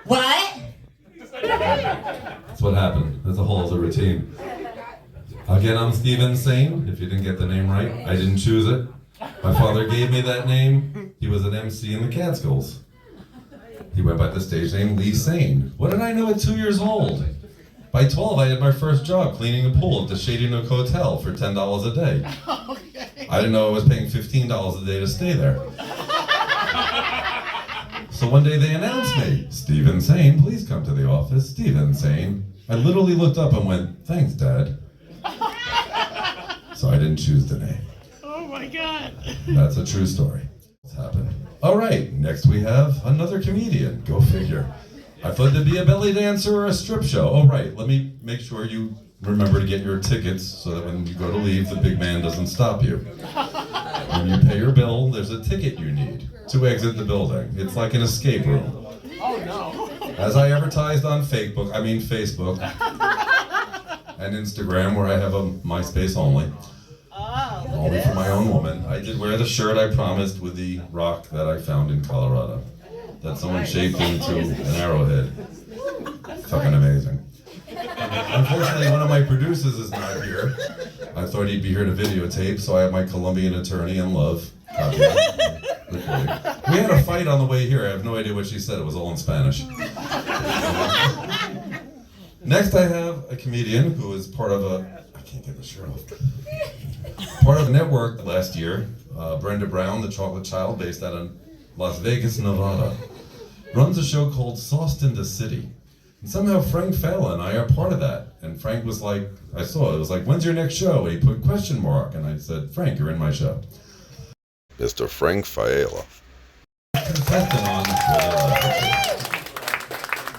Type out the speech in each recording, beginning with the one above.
What? That's what happened. That's a whole other routine. Again, I'm Steven Sane. If you didn't get the name right, I didn't choose it. My father gave me that name. He was an MC in the Catskills. He went by the stage name Lee Sane. What did I know at 2 years old? By 12, I had my first job cleaning a pool at the Shady Nook Hotel for $10 a day. I didn't know I was paying $15 a day to stay there. So one day they announced me. Steven Sane, please come to the office. Steven Sane. I literally looked up and went, thanks, Dad. So I didn't choose the name. Oh my God. That's a true story. What's happened? All right, next we have another comedian. Go figure. I thought there'd be a belly dancer or a strip show. Oh right, let me make sure you remember to get your tickets so that when you go to leave, the big man doesn't stop you. When you pay your bill, there's a ticket you need to exit the building. It's like an escape room. Oh no. As I advertised on Facebook and Instagram, where I have a MySpace only for my own woman, I did wear the shirt I promised with the rock that I found in Colorado that someone shaped into an arrowhead. Fucking amazing. Unfortunately, one of my producers is not here. I thought he'd be here to videotape, so I have my Colombian attorney in love. We had a fight on the way here. I have no idea what she said. It was all in Spanish. Next, I have a comedian who is part of I can't get the shirt off. Part of a network last year. Brenda Brown, the Chocolate Child, based out of Las Vegas, Nevada, runs a show called Sauced in the City. And somehow Frank Fala and I are part of that. And Frank was like, I saw it was like, when's your next show? And he put question mark. And I said, Frank, you're in my show. Mr. Frank Fala.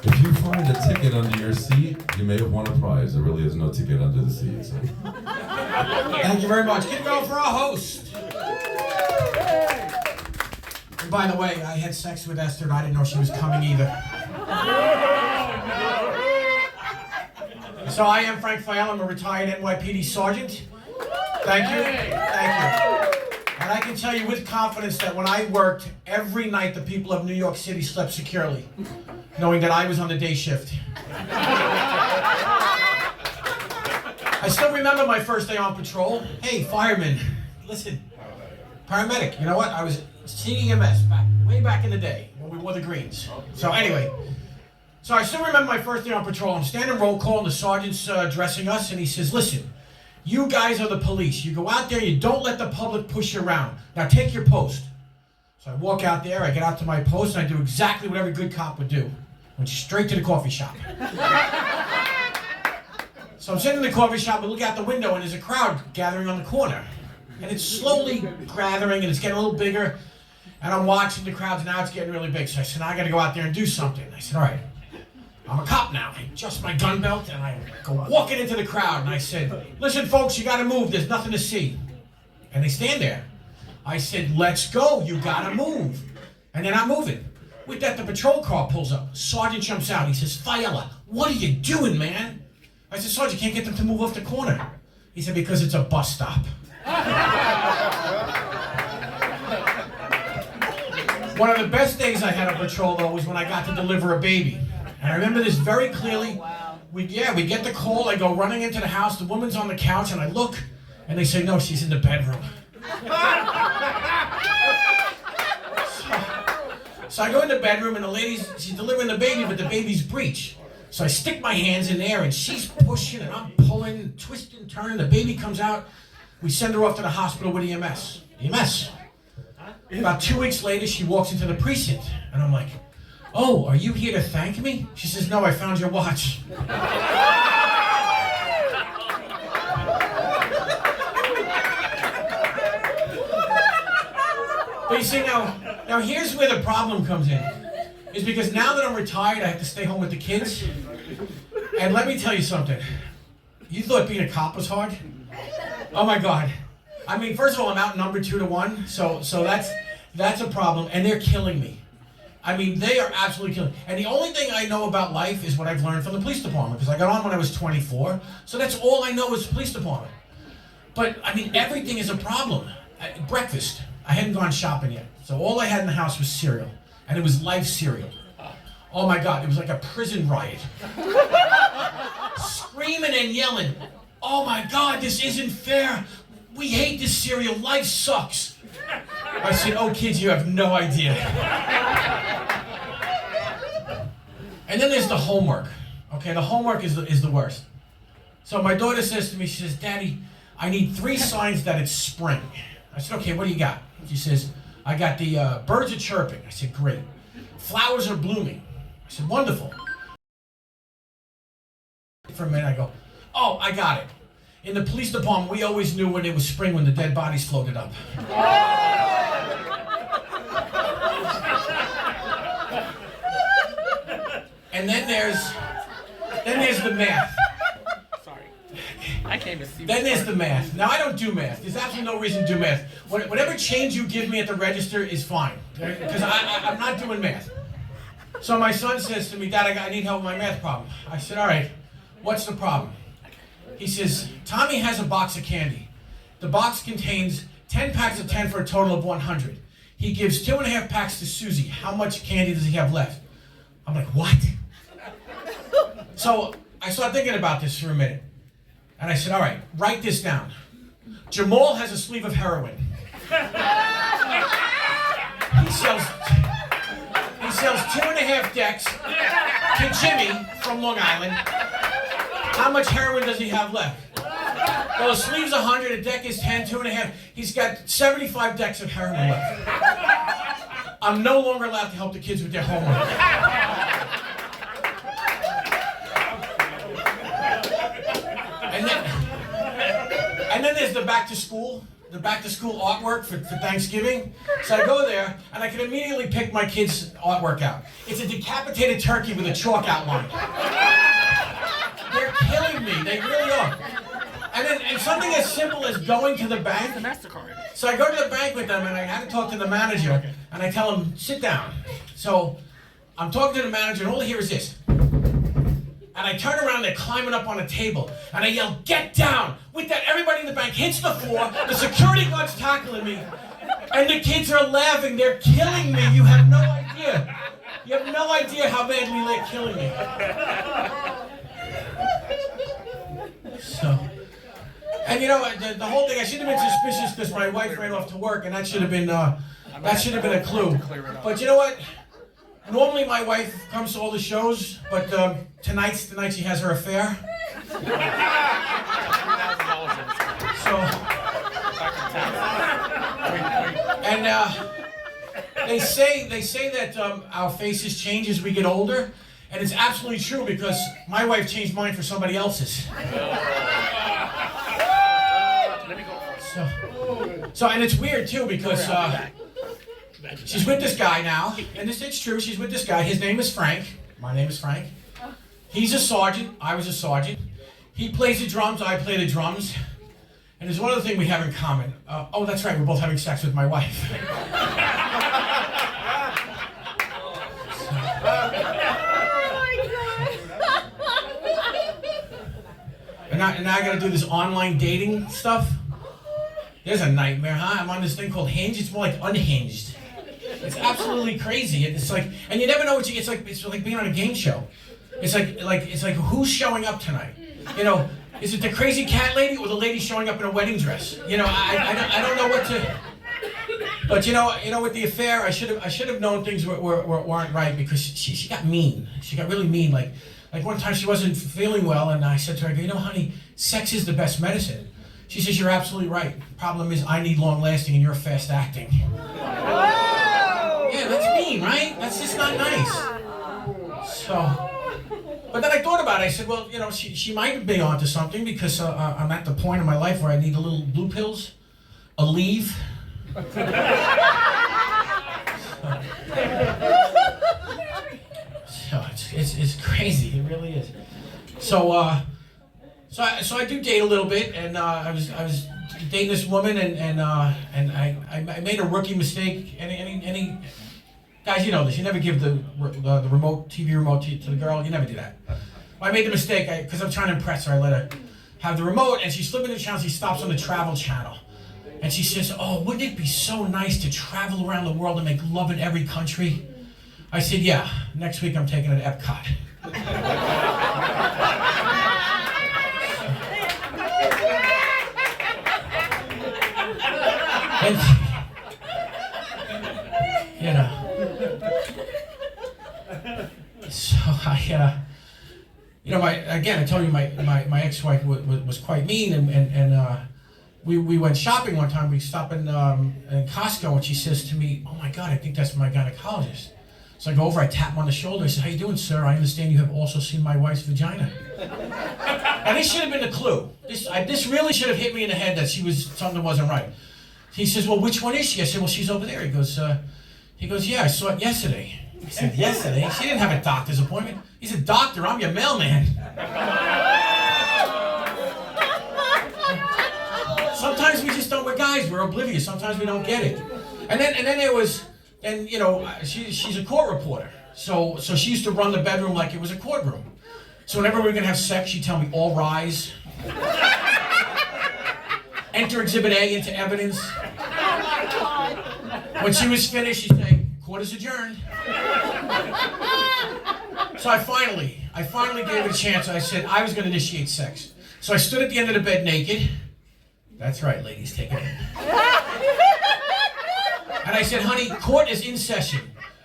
If you find a ticket under your seat, you may have won a prize. There really is no ticket under the seat. So. Thank you very much. Give it going for our host. And by the way, I had sex with Esther and I didn't know she was coming either. So I am Frank Fala. I'm a retired NYPD sergeant. Thank you. Thank you. And I can tell you with confidence that when I worked, every night the people of New York City slept securely, knowing that I was on the day shift. I still remember my first day on patrol. Hey, fireman, listen, paramedic, you know what? I was CEMS way back in the day when we wore the greens. So anyway, so I still remember my first day on patrol. I'm standing roll call and the sergeant's addressing us and he says, listen, you guys are the police. You go out there, you don't let the public push you around. Now take your post. So I walk out there, I get out to my post, and I do exactly what every good cop would do. Went straight to the coffee shop. So I'm sitting in the coffee shop, we look out the window, and there's a crowd gathering on the corner. And it's slowly gathering, and it's getting a little bigger. And I'm watching the crowds, now it's getting really big. So I said, I gotta go out there and do something. I said, all right, I'm a cop now. I adjust my gun belt, and I go walking into the crowd, and I said, listen, folks, you gotta move. There's nothing to see. And they stand there. I said, let's go. You gotta move. And they're not moving. With that, the patrol car pulls up. Sergeant jumps out. He says, Fala, what are you doing, man? I said, Sergeant, can't get them to move off the corner. He said, because it's a bus stop. One of the best days I had on patrol, though, was when I got to deliver a baby. And I remember this very clearly. We get the call. I go running into the house. The woman's on the couch, and I look, and they say, no, she's in the bedroom. So I go in the bedroom, and the she's delivering the baby, but the baby's breech. So I stick my hands in there, and she's pushing, and I'm pulling, twisting, turning. The baby comes out. We send her off to the hospital with EMS. EMS. About 2 weeks later, she walks into the precinct, and I'm like, oh, are you here to thank me? She says, no, I found your watch. But you see, now here's where the problem comes in. Is because now that I'm retired, I have to stay home with the kids. And let me tell you something. You thought being a cop was hard? Oh my God. I mean, first of all, I'm outnumbered 2-1, so that's a problem, and they're killing me. I mean, they are absolutely killing me. And the only thing I know about life is what I've learned from the police department, because I got on when I was 24, so that's all I know is police department. But, I mean, everything is a problem. Breakfast. I hadn't gone shopping yet, so all I had in the house was cereal, and it was Life cereal. Oh my God, it was like a prison riot. Screaming and yelling, oh my God, this isn't fair. We hate this cereal, life sucks. I said, oh kids, you have no idea. And then there's the homework. Okay, the homework is the worst. So my daughter says to me, she says, Daddy, I need 3 signs that it's spring. I said, okay, what do you got? She says, I got the birds are chirping. I said, great. Flowers are blooming. I said, wonderful. For a minute, I go, oh, I got it. In the police department, we always knew when it was spring when the dead bodies floated up. And then there's the math. Sorry. I came to see. Then there's the math. Now I don't do math. There's absolutely no reason to do math. Whatever change you give me at the register is fine, because I'm not doing math. So my son says to me, Dad, I need help with my math problem. I said, all right, what's the problem? He says, Tommy has a box of candy. The box contains 10 packs of 10 for a total of 100. He gives 2.5 packs to Susie. How much candy does he have left? I'm like, what? So I started thinking about this for a minute. And I said, all right, write this down. Jamal has a sleeve of heroin. He sells 2.5 decks to Jimmy from Long Island. How much heroin does he have left? Well, a sleeve's 100, a deck is 10, 2.5. He's got 75 decks of heroin left. I'm no longer allowed to help the kids with their homework. And then there's the back to school artwork for Thanksgiving. So I go there, and I can immediately pick my kids' artwork out. It's a decapitated turkey with a chalk outline. They're killing me, they really are. And something as simple as going to the bank. The MasterCard. So I go to the bank with them, and I had to talk to the manager, and I tell him, sit down. So I'm talking to the manager, and all I hear is this. And I turn around, they're climbing up on a table, and I yell, get down! With that, everybody in the bank hits the floor, the security guard's tackling me, and the kids are laughing, they're killing me, you have no idea. You have no idea how badly they're killing me. So, and you know, the whole thing, I should have been suspicious because my wife ran off to work, and that should have been a clue. But you know what? Normally my wife comes to all the shows, but tonight's the night she has her affair. So, and they say that our faces change as we get older, and it's absolutely true because my wife changed mine for somebody else's. So and it's weird too because she's with this guy now, and it's true, she's with this guy. His name is Frank. My name is Frank. He's a sergeant. I was a sergeant. He plays the drums. I play the drums. And there's one other thing we have in common. Oh, that's right. We're both having sex with my wife. And now I got to do this online dating stuff. There's a nightmare, huh? I'm on this thing called Hinge. It's more like Unhinged. It's absolutely crazy. It's like, and you never know what you. It's like being on a game show. It's like who's showing up tonight? You know, is it the crazy cat lady or the lady showing up in a wedding dress? You know, I don't know what to. But you know, with the affair, I should have known things weren't right because she got mean. She got really mean. Like one time she wasn't feeling well, and I said to her, I go, you know, honey, sex is the best medicine. She says, you're absolutely right. Problem is, I need long lasting and you're fast acting. Yeah, that's mean, right? That's just not nice. So, but then I thought about it. I said, well, you know, she might be onto something because I'm at the point in my life where I need a little blue pills, a leave. So it's crazy. It really is. So I do date a little bit, and I was dating this woman, and I made a rookie mistake. Any guys, you know this. You never give the remote TV remote to the girl. You never do that. Well, I made the mistake because I'm trying to impress her. I let her have the remote, and she's flipping the channel. She stops on the travel channel, and she says, "Oh, wouldn't it be so nice to travel around the world and make love in every country?" I said, yeah, next week I'm taking it to Epcot. And, you know, so you know, I told you my ex-wife was quite mean, and we went shopping one time. We stopped in Costco, and she says to me, "Oh my God, I think that's my gynecologist." So I go over, I tap him on the shoulder. I said, "How you doing, sir? I understand you have also seen my wife's vagina." And this should have been the clue. This really should have hit me in the head that something wasn't right. He says, "Well, which one is she?" I said, "Well, she's over there." He goes, "Yeah, I saw it yesterday." I said, "Yesterday? She didn't have a doctor's appointment." He said, "Doctor, I'm your mailman." Sometimes we just don't. We're guys. We're oblivious. Sometimes we don't get it. And then there was, and you know, she's a court reporter. So she used to run the bedroom like it was a courtroom. So whenever we were gonna have sex, she'd tell me, "All rise. Enter Exhibit A into evidence." When she was finished, she'd say, "Court is adjourned." So I finally gave it a chance. I said I was going to initiate sex. So I stood at the end of the bed naked. That's right, ladies, take it in. And I said, "Honey, court is in session.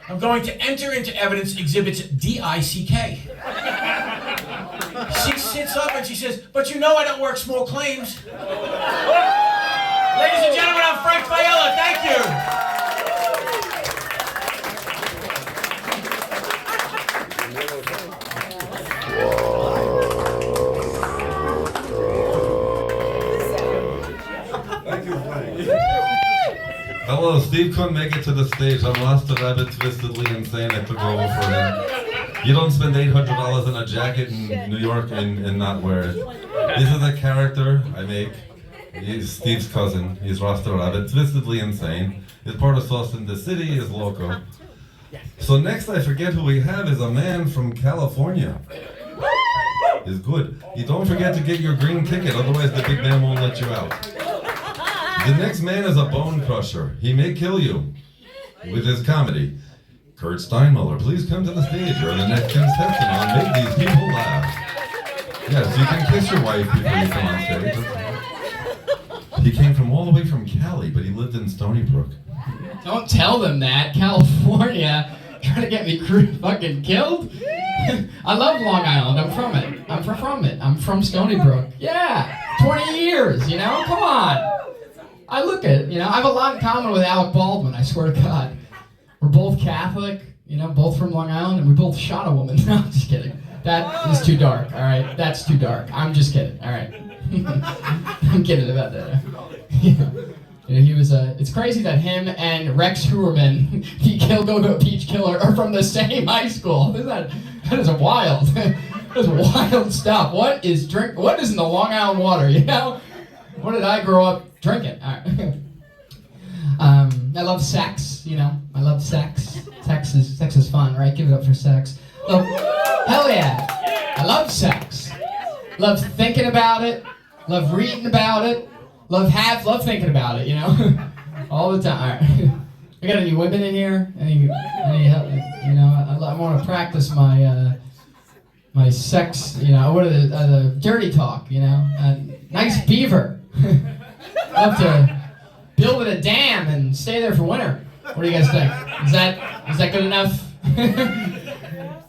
I'm going to enter into evidence exhibits DICK." She sits up and she says, "But you know I don't work small claims." Ladies and gentlemen, I'm Frank Fiella. Thank you. Hello, Steve couldn't make it to the stage. I'm lost to rabbit, twistedly insane. I took over for him. You don't spend $800 on a jacket in New York and not wear it. This is a character I make. He's Steve's cousin. He's Rasta Rabbit, twistedly insane. He's part of Sauce in the City. He's loco. So next, I forget who we have is a man from California. Is good. You don't forget to get your green ticket, otherwise the big man won't let you out. The next man is a bone crusher. He may kill you with his comedy. Kurt Steinmuller, please come to the stage. You're the next contestant on Make These People Laugh. Yes, you can kiss your wife before you come on stage. He came from all the way from Cali, but he lived in Stony Brook. Don't tell them that. California, trying to get me fucking killed? I love Long Island. I'm from it. I'm from Stony Brook. Yeah, 20 years, you know? Come on. I look at it, you know, I have a lot in common with Alec Baldwin, I swear to God. We're both Catholic, you know, both from Long Island, and we both shot a woman. No, I'm just kidding. That is too dark, all right? That's too dark. I'm just kidding, all right? I'm kidding about that. You know, he was, it's crazy that him and Rex Heuermann, the Go-Go Peach Killer, are from the same high school. That is a wild, that is wild stuff. What is in the Long Island water, you know? What did I grow up drinking? All right. I love sex, you know. I love sex. Sex is fun, right? Give it up for sex. Hell yeah. I love sex. Love thinking about it. Love reading about it. Love thinking about it, you know. All the time. All right. We got any women in here? Any help? You know, I want to practice my sex, you know, what are the dirty talk, you know. Nice beaver. Love to build a dam and stay there for winter. What do you guys think? Is that good enough?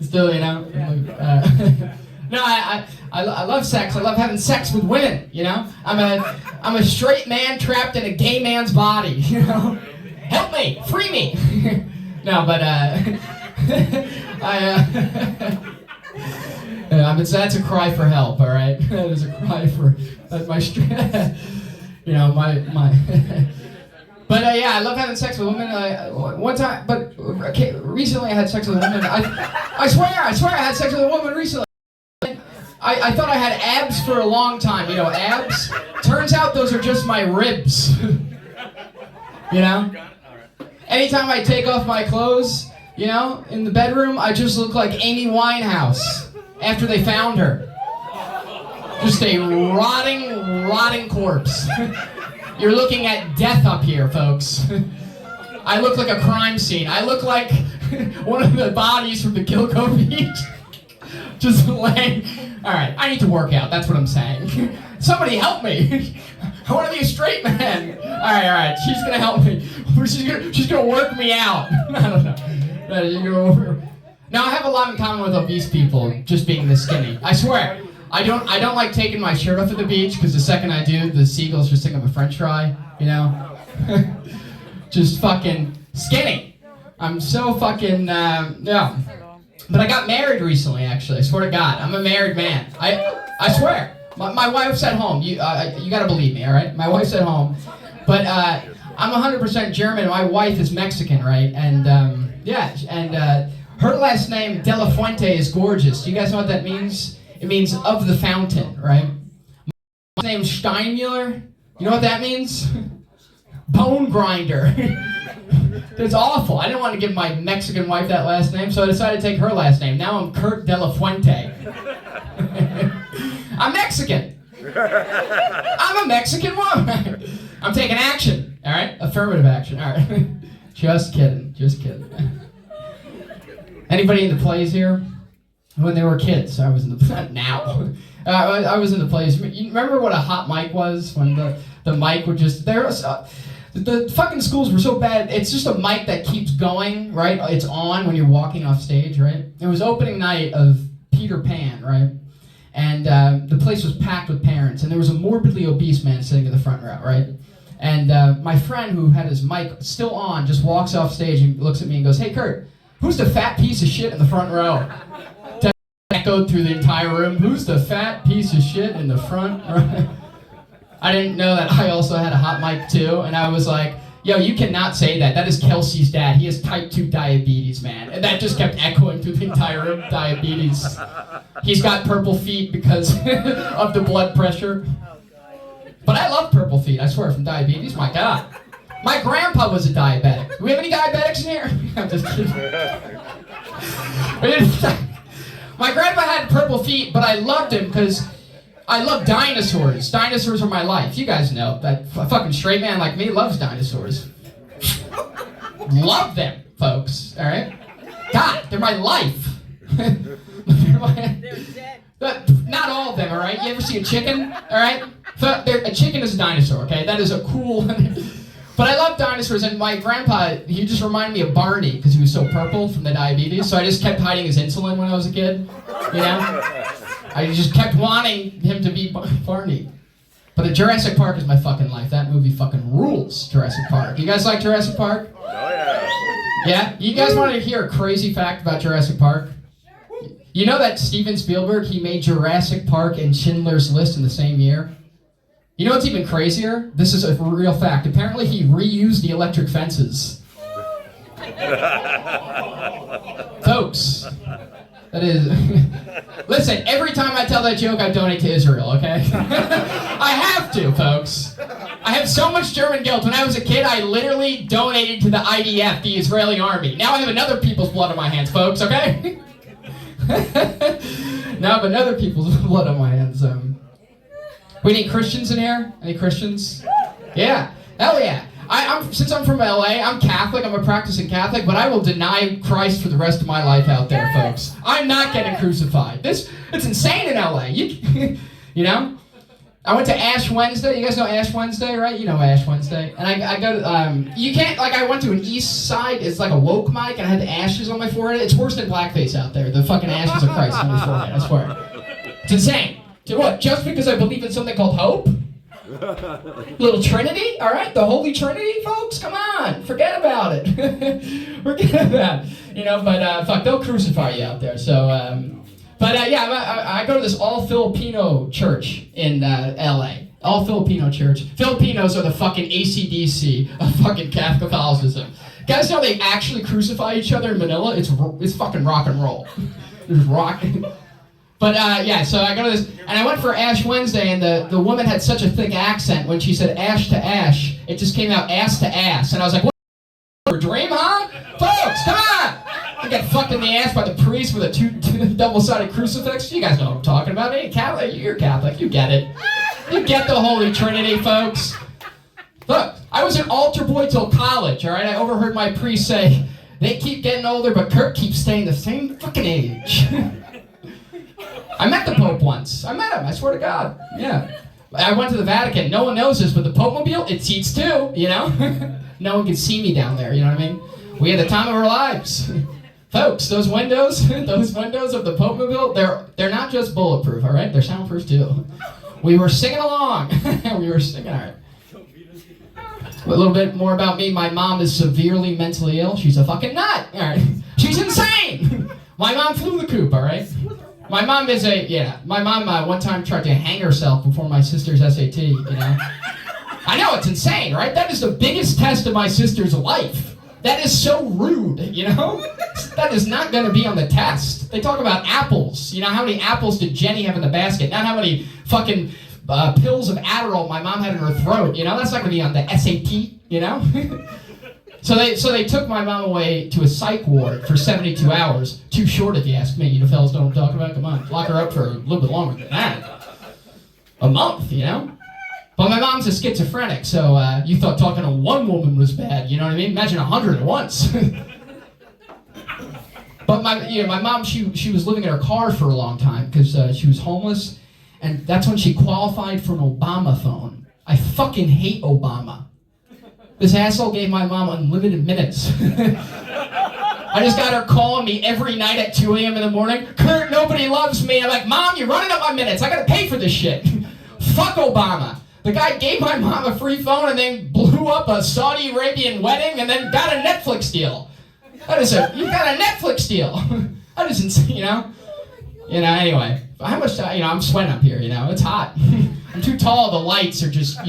Still, you know. No, I love sex. I love having sex with women. You know, I'm a straight man trapped in a gay man's body. You know, help me, free me. No, but that's a cry for help. All right, that is a cry for my you know, my. But yeah, I love having sex with women. One time, but recently I had sex with a woman. I swear I had sex with a woman recently. I thought I had abs for a long time. You know, abs. Turns out those are just my ribs. You know. Anytime I take off my clothes, you know, in the bedroom, I just look like Amy Winehouse after they found her. Just a rotting corpse. You're looking at death up here, folks. I look like a crime scene. I look like one of the bodies from the Gilgo Beach. Just laying. All right, I need to work out. That's what I'm saying. Somebody help me. I want to be a straight man. All right. She's gonna help me. She's gonna work me out. I don't know. Now I have a lot in common with obese people, just being this skinny. I swear. I don't like taking my shirt off at the beach because the second I do, the seagulls just think I'm a French fry. You know. Just fucking skinny. I'm so fucking yeah. But I got married recently, actually. I swear to God, I'm a married man. I swear. My wife's at home. You gotta believe me, all right? My wife's at home. But I'm 100% German. My wife is Mexican, right? And her last name, De La Fuente, is gorgeous. Do you guys know what that means? It means of the fountain, right? My name's Steinmuller. You know what that means? Bone grinder. It's awful. I didn't want to give my Mexican wife that last name, so I decided to take her last name. Now I'm Kurt De La Fuente. I'm Mexican. I'm a Mexican woman. I'm taking action. All right? Affirmative action. All right. Just kidding. Anybody in the plays here? When they were kids, I was in the now. I was in the plays. You remember what a hot mic was? When the mic would just the fucking schools were so bad. It's just a mic that keeps going, right? It's on when you're walking off stage, right? It was opening night of Peter Pan, right? And the place was packed with parents, and there was a morbidly obese man sitting in the front row, right? And my friend who had his mic still on just walks off stage and looks at me and goes, "Hey, Kurt, who's the fat piece of shit in the front row?" That echoed through the entire room. Who's the fat piece of shit in the front row? I didn't know that I also had a hot mic too, and I was like, yo, you cannot say that. That is Kelsey's dad. He has type 2 diabetes, man. And that just kept echoing through the entire room, diabetes. He's got purple feet because of the blood pressure. But I love purple feet, I swear, from diabetes. My God. My grandpa was a diabetic. Do we have any diabetics in here? I'm just kidding. My grandpa had purple feet, but I loved him because I love dinosaurs. Dinosaurs are my life. You guys know that a fucking straight man like me loves dinosaurs. Love them, folks. All right? God, they're my life. They're dead. Not all of them, all right? You ever see a chicken? All right? A chicken is a dinosaur, okay? That is a cool... But I love dinosaurs, and my grandpa, he just reminded me of Barney because he was so purple from the diabetes, so I just kept hiding his insulin when I was a kid, you know? I just kept wanting him to be Barney. But Jurassic Park is my fucking life. That movie fucking rules, Jurassic Park. You guys like Jurassic Park? Oh, yeah. Yeah? You guys want to hear a crazy fact about Jurassic Park? You know that Steven Spielberg, he made Jurassic Park and Schindler's List in the same year? You know what's even crazier? This is a real fact. Apparently he reused the electric fences. Folks, that is... Listen, every time I tell that joke, I donate to Israel, okay? I have to, folks. I have so much German guilt. When I was a kid, I literally donated to the IDF, the Israeli army. Now I have another people's blood on my hands, folks, okay? Now I have another people's blood on my hands. We need Christians in here? Any Christians? Yeah. Hell yeah. Since I'm from LA, I'm Catholic, I'm a practicing Catholic, but I will deny Christ for the rest of my life out there, folks. I'm not getting crucified. It's insane in LA. You know? I went to Ash Wednesday. You guys know Ash Wednesday, right? You know Ash Wednesday. And I go to, you can't, like I went to an east side, it's like a woke mic, and I had the ashes on my forehead. It's worse than blackface out there. The fucking ashes of Christ on my forehead, I swear. It's insane. What, just because I believe in something called hope? Little Trinity, all right? The Holy Trinity, folks? Come on, forget about it. Forget about it. You know, but fuck, they'll crucify you out there. So, yeah, I go to this all-Filipino church in L.A. All-Filipino church. Filipinos are the fucking AC/DC of fucking Catholicism. Guys know they actually crucify each other in Manila? It's fucking rock and roll. It's rock. But yeah, so I go to this, and I went for Ash Wednesday, and the woman had such a thick accent when she said ash to ash, it just came out ass to ass, and I was like, what, a dream, huh? Folks, come on! I got fucked in the ass by the priest with a two double-sided crucifix. You guys know what I'm talking about. Hey, Catholic, you're Catholic, you get it. You get the Holy Trinity, folks. Look, I was an altar boy till college, all right? I overheard my priest say, They keep getting older, but Kurt keeps staying the same fucking age. I met the Pope once. I met him, I swear to God. Yeah. I went to the Vatican. No one knows this, but the Pope-mobile, it seats two, you know? No one can see me down there, you know what I mean? We had the time of our lives. Folks, those windows of the Pope-mobile, they're not just bulletproof, all right? They're soundproof too. We were singing along. We were singing, all right. A little bit more about me. My mom is severely mentally ill. She's a fucking nut, all right? She's insane. My mom flew the coop, all right? My mom my mom one time tried to hang herself before my sister's SAT, you know? I know, it's insane, right? That is the biggest test of my sister's life. That is so rude, you know? That is not gonna be on the test. They talk about apples. You know, how many apples did Jenny have in the basket? Not how many fucking pills of Adderall my mom had in her throat, you know? That's not gonna be on the SAT, you know? So they took my mom away to a psych ward for 72 hours. Too short if you ask me. You know, fellas know what I'm talking about? Come on, lock her up for a little bit longer than that. A month, you know? But my mom's a schizophrenic, so you thought talking to one woman was bad, you know what I mean? Imagine 100 at once. But my mom, she was living in her car for a long time because she was homeless, and that's when she qualified for an Obama phone. I fucking hate Obama. This asshole gave my mom unlimited minutes. I just got her calling me every night at 2 a.m. in the morning. Kurt, nobody loves me. I'm like, Mom, you're running up my minutes. I gotta pay for this shit. Fuck Obama. The guy gave my mom a free phone and then blew up a Saudi Arabian wedding and then got a Netflix deal. You got a Netflix deal. That is insane, you know? Anyway. How much, I'm sweating up here, you know? It's hot. I'm too tall. The lights are just,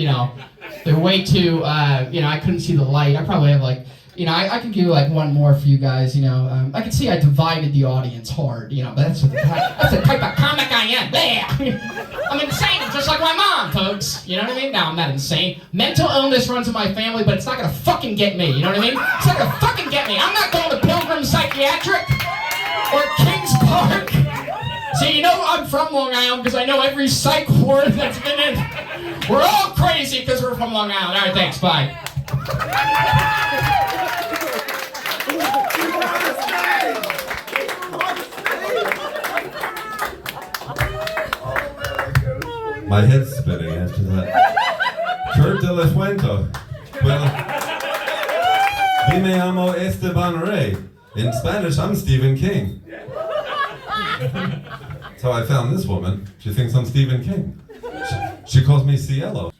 they're way too, I couldn't see the light. I probably have I can do one more for you guys, I can see I divided the audience hard, but that's the type of comic I am. I'm insane, just like my mom, folks. You know what I mean? No, I'm not insane. Mental illness runs in my family, but it's not gonna fucking get me, you know what I mean? It's not gonna fucking get me. I'm not going to Pilgrim Psychiatric or Kings Park. See, I'm from Long Island because I know every psych ward that's been in. We're all crazy because we're from Long Island. All right, thanks, bye. My head's spinning after that. Kurt de la Fuente. Well, me llamo Esteban Rey. In Spanish, I'm Stephen King. That's how I found this woman. She thinks I'm Stephen King. She calls me Cielo.